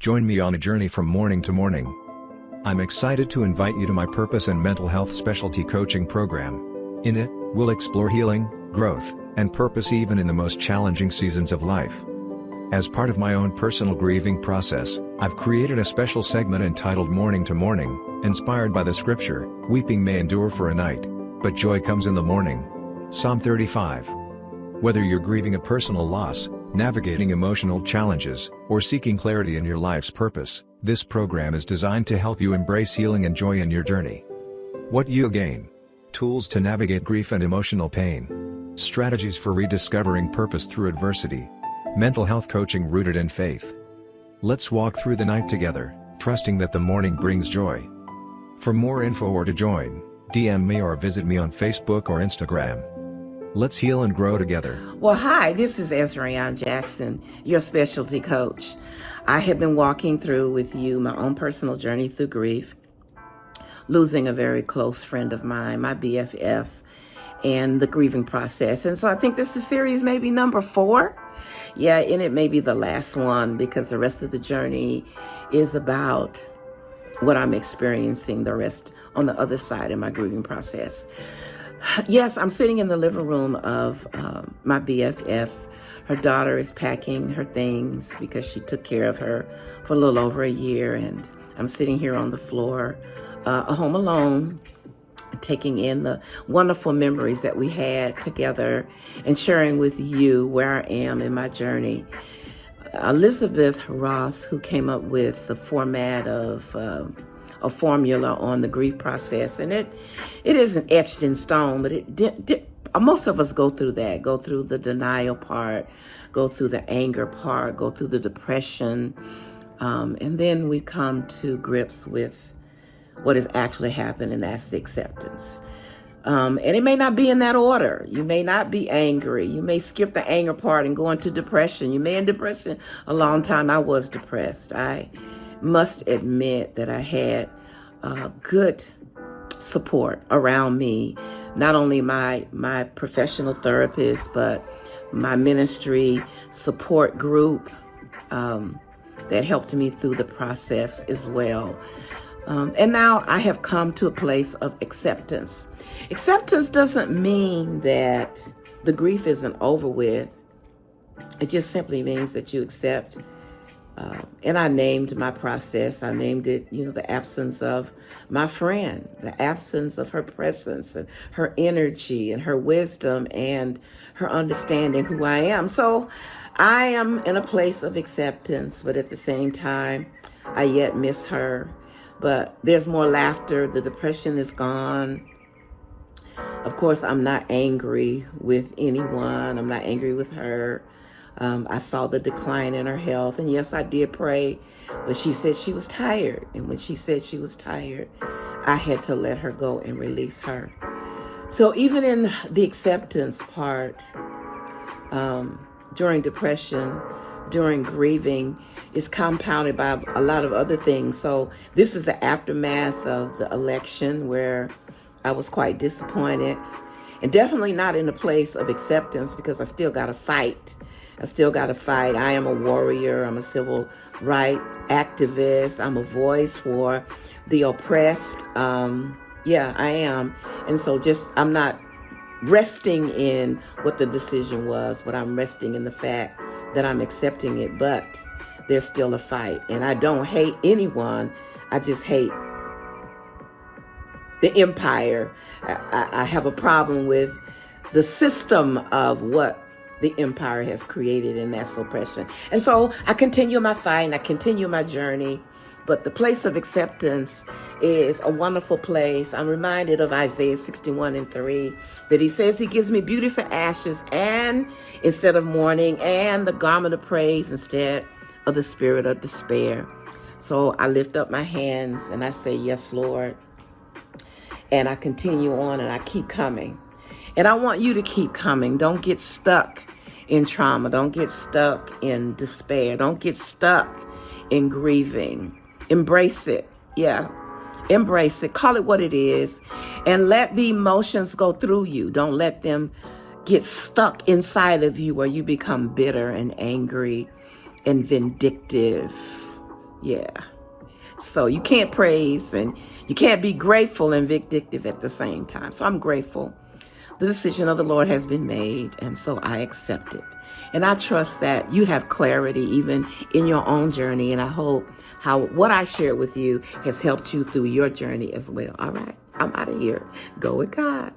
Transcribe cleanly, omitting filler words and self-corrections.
Join me on a journey from mourning to morning. I'm excited to invite you to my purpose and mental health specialty coaching program. In it, we'll explore healing, growth, and purpose even in the most challenging seasons of life. As part of my own personal grieving process, I've created a special segment entitled Mourning to Morning, inspired by the scripture, "Weeping may endure for a night, but joy comes in the morning." Psalm 35. Whether you're grieving a personal loss, navigating emotional challenges, or seeking clarity in your life's purpose, this program is designed to help you embrace healing and joy in your journey. What you gain: tools to navigate grief and emotional pain, strategies for rediscovering purpose through adversity, mental health coaching rooted in faith. Let's walk through the night together, trusting that the morning brings joy. For more info or to join, DM me or visit me on Facebook or Instagram. Let's heal and grow together. Well, hi, this is Ezreaonne Jackson, your specialty coach. I have been walking through with you my own personal journey through grief, losing a very close friend of mine, my BFF, and the grieving process. And so I think this is series maybe number 4. Yeah, and it may be the last one because the rest of the journey is about what I'm experiencing the rest on the other side of my grieving process. Yes, I'm sitting in the living room of my BFF. Her daughter is packing her things because she took care of her for a little over a year. And I'm sitting here on the floor, home alone, taking in the wonderful memories that we had together and sharing with you where I am in my journey. Elizabeth Ross, who came up with the format of a formula on the grief process, and it isn't etched in stone, but most of us go through that, go through the denial part, go through the anger part, go through the depression, and then we come to grips with what has actually happened, and that's the acceptance. And it may not be in that order. You may not be angry. You may skip the anger part and go into depression. You may in depression a long time. I was depressed. I must admit that I had good support around me, not only my professional therapist, but my ministry support group that helped me through the process as well. And now I have come to a place of acceptance. Acceptance doesn't mean that the grief isn't over with. It just simply means that you accept. And I named my process. I named it, the absence of my friend, the absence of her presence and her energy and her wisdom and her understanding who I am. So I am in a place of acceptance, but at the same time, I yet miss her. But there's more laughter. The depression is gone. Of course, I'm not angry with anyone. I'm not angry with her. I saw the decline in her health. And yes, I did pray, but she said she was tired. And when she said she was tired, I had to let her go and release her. So even in the acceptance part, during depression, during grieving, is compounded by a lot of other things. So this is the aftermath of the election where I was quite disappointed, and definitely not in a place of acceptance because I still got to fight. I am a warrior. I'm a civil rights activist. I'm a voice for the oppressed. Yeah, I am. And so I'm not resting in what the decision was, but I'm resting in the fact that I'm accepting it, but there's still a fight. And I don't hate anyone. I just hate the empire. I have a problem with the system of what the empire has created, and that's oppression. And so I continue my fight and I continue my journey. But the place of acceptance is a wonderful place. I'm reminded of Isaiah 61:3, that he says he gives me beauty for ashes and instead of mourning, and the garment of praise instead of the spirit of despair. So I lift up my hands and I say, yes, Lord. And I continue on and I keep coming. And I want you to keep coming. Don't get stuck in trauma. Don't get stuck in despair. Don't get stuck in grieving. Embrace it. Yeah. Embrace it. Call it what it is. And let the emotions go through you. Don't let them get stuck inside of you where you become bitter and angry and vindictive. Yeah. So you can't praise and you can't be grateful and vindictive at the same time. So I'm grateful. The decision of the Lord has been made, and so I accept it. And I trust that you have clarity even in your own journey, and I hope how what I shared with you has helped you through your journey as well. All right, I'm out of here. Go with God.